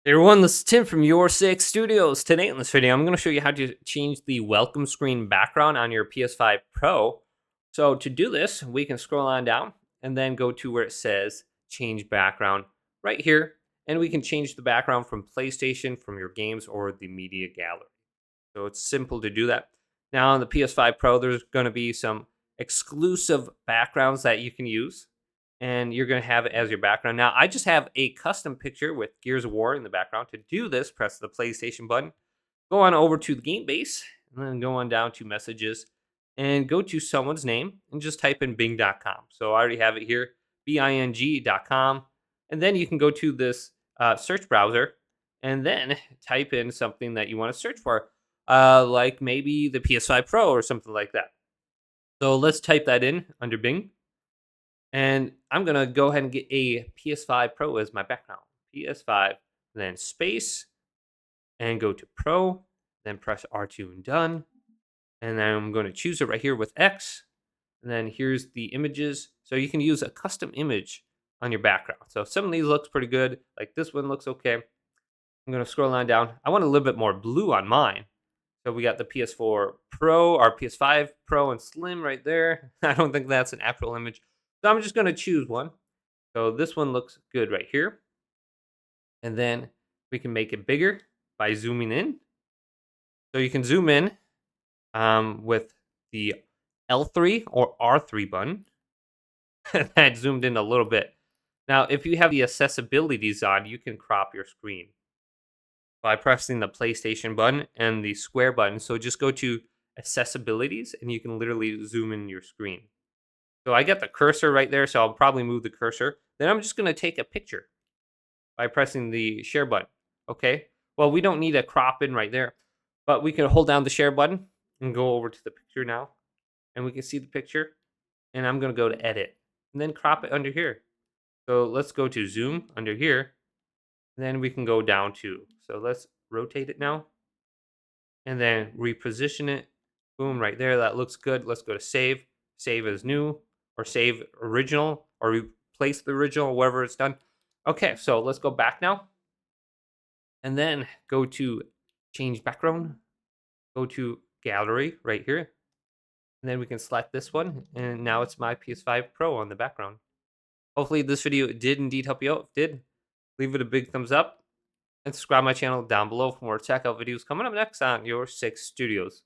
Hey everyone, this is Tim from Your Six Studios. Today in this video, I'm going to show you how to change the welcome screen background on your PS5 Pro. So to do this, we can scroll on down and then go to where it says change background right here. And we can change the background from PlayStation, from your games, or the media gallery. So it's simple to do that. Now on the PS5 Pro, there's going to be some exclusive backgrounds that you can use, and you're going to have it as your background. Now I just have a custom picture with Gears of War in the background. To do this, press the PlayStation button, go on over to the game base, and then go on down to messages, and go to someone's name, and just type in bing.com. So I already have it here, bing.com, and then you can go to this search browser, and then type in something that you want to search for, like maybe the PS5 Pro or something like that. So let's type that in under Bing. And I'm going to go ahead and get a PS5 Pro as my background. PS5, then space, and go to Pro, then press R2 and done. And then I'm going to choose it right here with X. And then here's the images. So you can use a custom image on your background. So some of these looks pretty good. Like this one looks okay. I'm going to scroll on down. I want a little bit more blue on mine. So we got the PS4 Pro, our PS5 Pro and Slim right there. I don't think that's an actual image. So I'm just going to choose one. So this one looks good right here. And then we can make it bigger by zooming in. So you can zoom in with the L3 or R3 button. That zoomed in a little bit. Now, if you have the accessibilities on, you can crop your screen by pressing the PlayStation button and the square button. So just go to accessibilities and you can literally zoom in your screen. So I got the cursor right there, so I'll probably move the cursor. Then I'm just going to take a picture by pressing the share button. Okay. Well, we don't need a crop in right there, but we can hold down the share button and go over to the picture now, and we can see the picture. And I'm going to go to edit and then crop it under here. So let's go to zoom under here. And then we can go down to, so let's rotate it now and then reposition it. Boom, right there. That looks good. Let's go to save, save as new, or save original, or replace the original, whatever it's done. Okay, so let's go back now and then go to change background, go to gallery right here. And then we can select this one. And now it's my PS5 Pro on the background. Hopefully this video did indeed help you out. If it did, leave it a big thumbs up and subscribe my channel down below for more tech out videos coming up next on Your Six Studios.